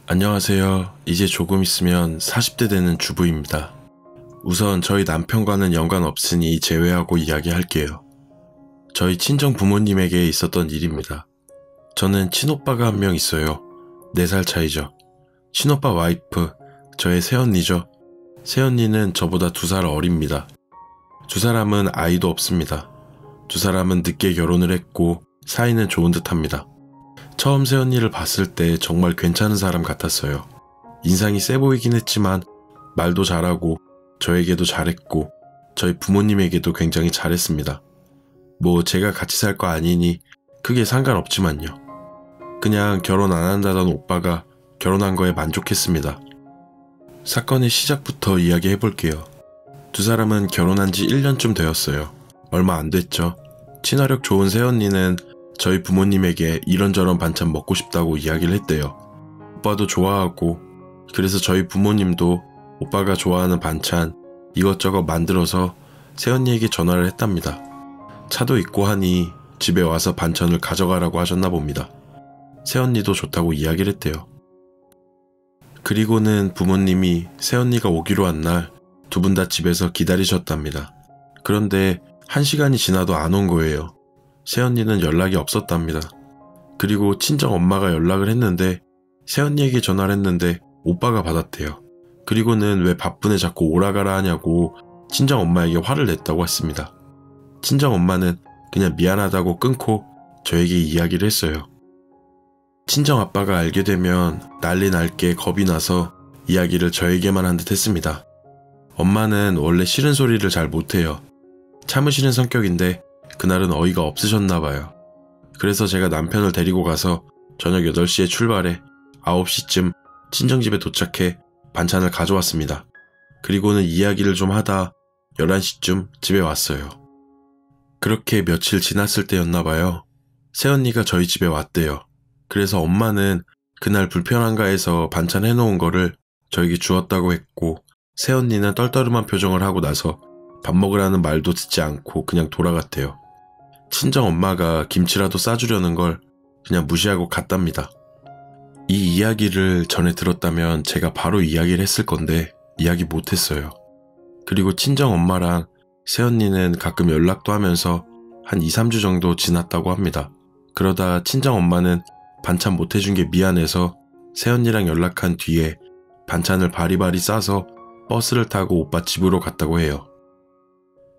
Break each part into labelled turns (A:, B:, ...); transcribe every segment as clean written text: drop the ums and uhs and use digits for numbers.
A: 안녕하세요. 이제 조금 있으면 40대 되는 주부입니다. 우선 저희 남편과는 연관 없으니 제외하고 이야기할게요. 저희 친정 부모님에게 있었던 일입니다. 저는 친오빠가 한 명 있어요. 4살 차이죠. 친오빠 와이프, 저의 새언니죠. 새언니는 저보다 2살 어립니다. 두 사람은 아이도 없습니다. 두 사람은 늦게 결혼을 했고 사이는 좋은 듯합니다. 처음 새언니를 봤을 때 정말 괜찮은 사람 같았어요. 인상이 세 보이긴 했지만 말도 잘하고 저에게도 잘했고 저희 부모님에게도 굉장히 잘했습니다. 뭐 제가 같이 살 거 아니니 크게 상관없지만요. 그냥 결혼 안 한다던 오빠가 결혼한 거에 만족했습니다. 사건의 시작부터 이야기해볼게요. 두 사람은 결혼한 지 1년쯤 되었어요. 얼마 안 됐죠. 친화력 좋은 새언니는 저희 부모님에게 이런저런 반찬 먹고 싶다고 이야기를 했대요. 오빠도 좋아하고 그래서 저희 부모님도 오빠가 좋아하는 반찬 이것저것 만들어서 새언니에게 전화를 했답니다. 차도 있고 하니 집에 와서 반찬을 가져가라고 하셨나 봅니다. 새언니도 좋다고 이야기를 했대요. 그리고는 부모님이 새언니가 오기로 한 날 두 분 다 집에서 기다리셨답니다. 그런데 1시간이 지나도 안 온 거예요. 새언니는 연락이 없었답니다. 그리고 친정 엄마가 연락을 했는데 새언니에게 전화를 했는데 오빠가 받았대요. 그리고는 왜 바쁜애 자꾸 오라가라 하냐고 친정 엄마에게 화를 냈다고 했습니다. 친정 엄마는 그냥 미안하다고 끊고 저에게 이야기를 했어요. 친정 아빠가 알게 되면 난리 날게 겁이 나서 이야기를 저에게만 한 듯 했습니다. 엄마는 원래 싫은 소리를 잘 못해요. 참으시는 성격인데 그날은 어이가 없으셨나 봐요. 그래서 제가 남편을 데리고 가서 저녁 8시에 출발해 9시쯤 친정집에 도착해 반찬을 가져왔습니다. 그리고는 이야기를 좀 하다 11시쯤 집에 왔어요. 그렇게 며칠 지났을 때였나 봐요. 새언니가 저희 집에 왔대요. 그래서 엄마는 그날 불편한가 해서 반찬 해놓은 거를 저에게 주었다고 했고 새언니는 떨떠름한 표정을 하고 나서 밥 먹으라는 말도 듣지 않고 그냥 돌아갔대요. 친정 엄마가 김치라도 싸주려는 걸 그냥 무시하고 갔답니다. 이 이야기를 전에 들었다면 제가 바로 이야기를 했을 건데 이야기 못했어요. 그리고 친정 엄마랑 새언니는 가끔 연락도 하면서 한 2-3주 정도 지났다고 합니다. 그러다 친정 엄마는 반찬 못해준 게 미안해서 새언니랑 연락한 뒤에 반찬을 바리바리 싸서 버스를 타고 오빠 집으로 갔다고 해요.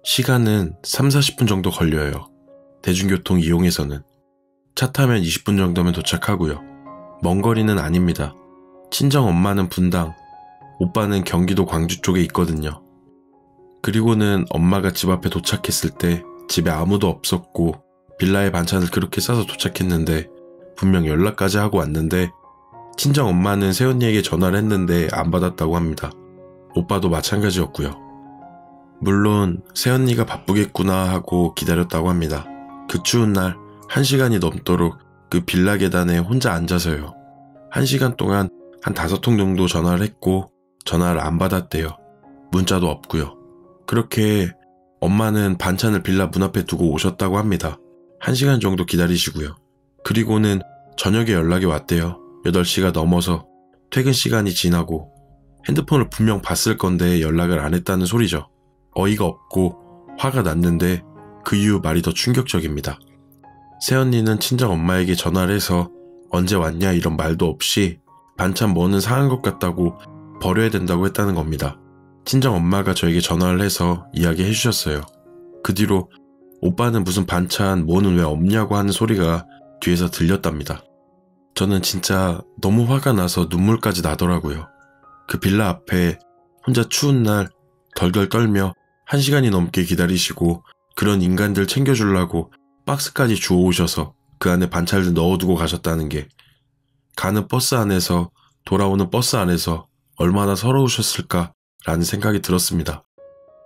A: 시간은 3-40분 정도 걸려요. 대중교통 이용해서는. 차 타면 20분 정도면 도착하고요. 먼 거리는 아닙니다. 친정 엄마는 분당, 오빠는 경기도 광주 쪽에 있거든요. 그리고는 엄마가 집 앞에 도착했을 때 집에 아무도 없었고 빌라에 반찬을 그렇게 싸서 도착했는데 분명 연락까지 하고 왔는데 친정 엄마는 새언니에게 전화를 했는데 안 받았다고 합니다. 오빠도 마찬가지였고요. 물론 새언니가 바쁘겠구나 하고 기다렸다고 합니다. 그 추운 날 1시간이 넘도록 그 빌라 계단에 혼자 앉아서요. 1시간 동안 한 5통 정도 전화를 했고 전화를 안 받았대요. 문자도 없고요. 그렇게 엄마는 반찬을 빌라 문 앞에 두고 오셨다고 합니다. 1시간 정도 기다리시고요. 그리고는 저녁에 연락이 왔대요. 8시가 넘어서 퇴근 시간이 지나고 핸드폰을 분명 봤을 건데 연락을 안 했다는 소리죠. 어이가 없고 화가 났는데 그 이후 말이 더 충격적입니다. 새언니는 친정 엄마에게 전화를 해서 언제 왔냐 이런 말도 없이 반찬 뭐는 상한 것 같다고 버려야 된다고 했다는 겁니다. 친정 엄마가 저에게 전화를 해서 이야기해 주셨어요. 그 뒤로 오빠는 무슨 반찬 뭐는 왜 없냐고 하는 소리가 뒤에서 들렸답니다. 저는 진짜 너무 화가 나서 눈물까지 나더라고요. 그 빌라 앞에 혼자 추운 날 덜덜 떨며 1시간이 넘게 기다리시고 그런 인간들 챙겨주려고 박스까지 주워오셔서 그 안에 반찬을 넣어두고 가셨다는 게 가는 버스 안에서 돌아오는 버스 안에서 얼마나 서러우셨을까라는 생각이 들었습니다.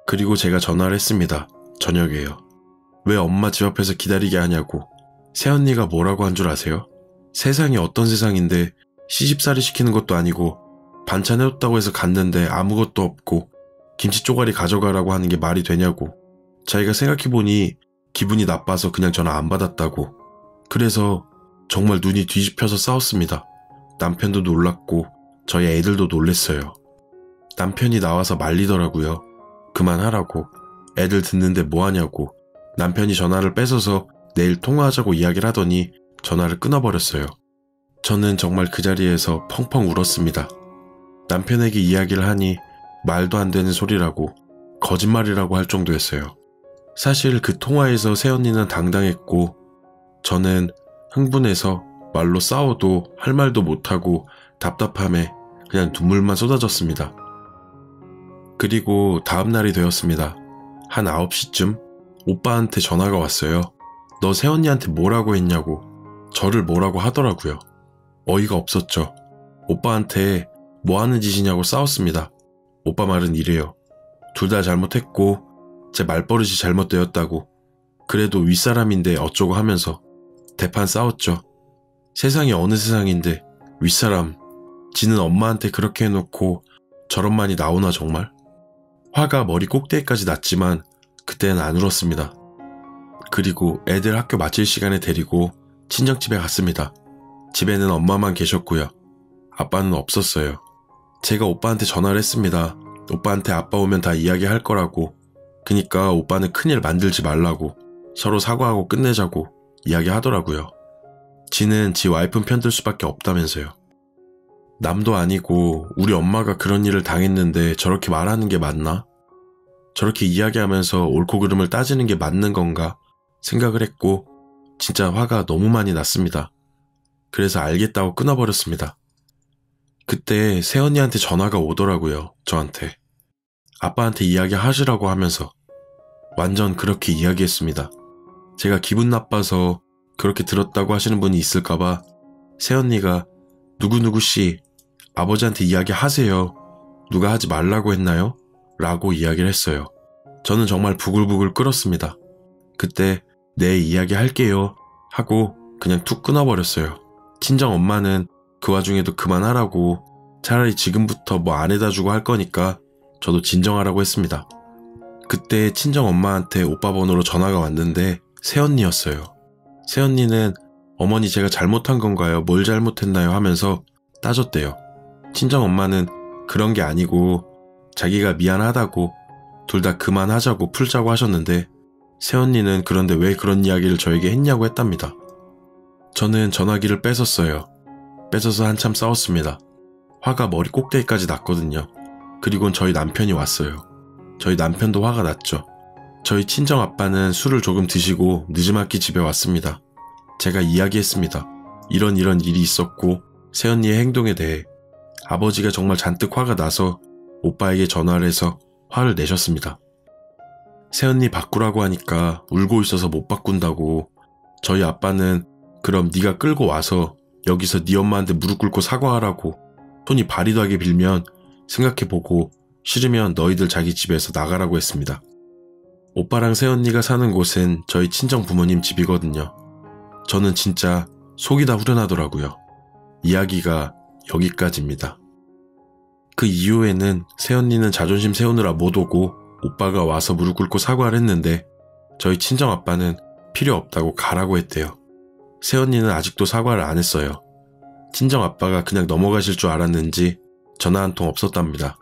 A: 그리고 제가 전화를 했습니다. 저녁에요. 왜 엄마 집 앞에서 기다리게 하냐고. 새언니가 뭐라고 한 줄 아세요? 세상이 어떤 세상인데 시집살이 시키는 것도 아니고 반찬 해뒀다고 해서 갔는데 아무것도 없고 김치 쪼가리 가져가라고 하는 게 말이 되냐고. 자기가 생각해보니 기분이 나빠서 그냥 전화 안 받았다고. 그래서 정말 눈이 뒤집혀서 싸웠습니다. 남편도 놀랐고 저희 애들도 놀랬어요. 남편이 나와서 말리더라고요. 그만하라고. 애들 듣는데 뭐하냐고. 남편이 전화를 뺏어서 내일 통화하자고 이야기를 하더니 전화를 끊어버렸어요. 저는 정말 그 자리에서 펑펑 울었습니다. 남편에게 이야기를 하니 말도 안 되는 소리라고, 거짓말이라고 할 정도였어요. 사실 그 통화에서 새언니는 당당했고 저는 흥분해서 말로 싸워도 할 말도 못하고 답답함에 그냥 눈물만 쏟아졌습니다. 그리고 다음날이 되었습니다. 한 9시쯤 오빠한테 전화가 왔어요. 너 새언니한테 뭐라고 했냐고. 저를 뭐라고 하더라고요. 어이가 없었죠. 오빠한테 뭐 하는 짓이냐고 싸웠습니다. 오빠 말은 이래요. 둘 다 잘못했고 제 말버릇이 잘못되었다고. 그래도 윗사람인데 어쩌고 하면서 대판 싸웠죠. 세상이 어느 세상인데 윗사람, 지는 엄마한테 그렇게 해놓고 저런 말이 나오나 정말? 화가 머리 꼭대기까지 났지만 그때는 안 울었습니다. 그리고 애들 학교 마칠 시간에 데리고 친정집에 갔습니다. 집에는 엄마만 계셨고요. 아빠는 없었어요. 제가 오빠한테 전화를 했습니다. 오빠한테 아빠 오면 다 이야기할 거라고. 그니까 오빠는 큰일 만들지 말라고. 서로 사과하고 끝내자고 이야기하더라고요. 지는 지 와이프 편 들 수밖에 없다면서요. 남도 아니고 우리 엄마가 그런 일을 당했는데 저렇게 말하는 게 맞나? 저렇게 이야기하면서 옳고 그름을 따지는 게 맞는 건가 생각을 했고 진짜 화가 너무 많이 났습니다. 그래서 알겠다고 끊어버렸습니다. 그때 새언니한테 전화가 오더라고요. 저한테. 아빠한테 이야기하시라고 하면서 완전 그렇게 이야기했습니다. 제가 기분 나빠서 그렇게 들었다고 하시는 분이 있을까봐 새언니가 누구누구씨 아버지한테 이야기하세요. 누가 하지 말라고 했나요? 라고 이야기를 했어요. 저는 정말 부글부글 끓었습니다. 그때 네 이야기할게요 하고 그냥 툭 끊어버렸어요. 친정 엄마는 그 와중에도 그만하라고 차라리 지금부터 뭐 안 해다 주고 할 거니까 저도 진정하라고 했습니다. 그때 친정 엄마한테 오빠 번호로 전화가 왔는데 새언니였어요. 새언니는 어머니 제가 잘못한 건가요? 뭘 잘못했나요? 하면서 따졌대요. 친정 엄마는 그런 게 아니고 자기가 미안하다고 둘 다 그만하자고 풀자고 하셨는데 새언니는 그런데 왜 그런 이야기를 저에게 했냐고 했답니다. 저는 전화기를 뺏었어요. 뺏어서 한참 싸웠습니다. 화가 머리 꼭대기까지 났거든요. 그리고는 저희 남편이 왔어요. 저희 남편도 화가 났죠. 저희 친정 아빠는 술을 조금 드시고 늦지막히 집에 왔습니다. 제가 이야기했습니다. 이런 일이 있었고 새언니의 행동에 대해. 아버지가 정말 잔뜩 화가 나서 오빠에게 전화를 해서 화를 내셨습니다. 새언니 바꾸라고 하니까 울고 있어서 못 바꾼다고. 저희 아빠는 그럼 네가 끌고 와서 여기서 네 엄마한테 무릎 꿇고 사과하라고. 손이 바리도하게 빌면 생각해보고 싫으면 너희들 자기 집에서 나가라고 했습니다. 오빠랑 새언니가 사는 곳은 저희 친정 부모님 집이거든요. 저는 진짜 속이 다 후련하더라고요. 이야기가 여기까지입니다. 그 이후에는 새언니는 자존심 세우느라 못 오고 오빠가 와서 무릎 꿇고 사과를 했는데 저희 친정 아빠는 필요 없다고 가라고 했대요. 새언니는 아직도 사과를 안 했어요. 친정 아빠가 그냥 넘어가실 줄 알았는지 전화 한 통 없었답니다.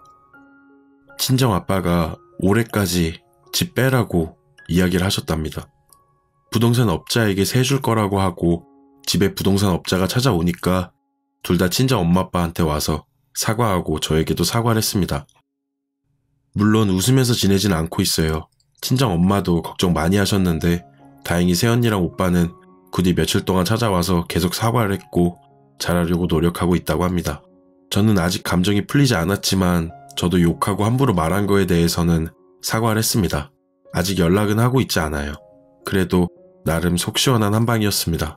A: 친정 아빠가 올해까지 집 빼라고 이야기를 하셨답니다. 부동산 업자에게 세줄 거라고 하고 집에 부동산 업자가 찾아오니까 둘 다 친정 엄마 아빠한테 와서 사과하고 저에게도 사과를 했습니다. 물론 웃으면서 지내진 않고 있어요. 친정 엄마도 걱정 많이 하셨는데 다행히 새언니랑 오빠는 그 뒤 며칠 동안 찾아와서 계속 사과를 했고 잘하려고 노력하고 있다고 합니다. 저는 아직 감정이 풀리지 않았지만 저도 욕하고 함부로 말한 거에 대해서는 사과를 했습니다. 아직 연락은 하고 있지 않아요. 그래도 나름 속 시원한 한방이었습니다.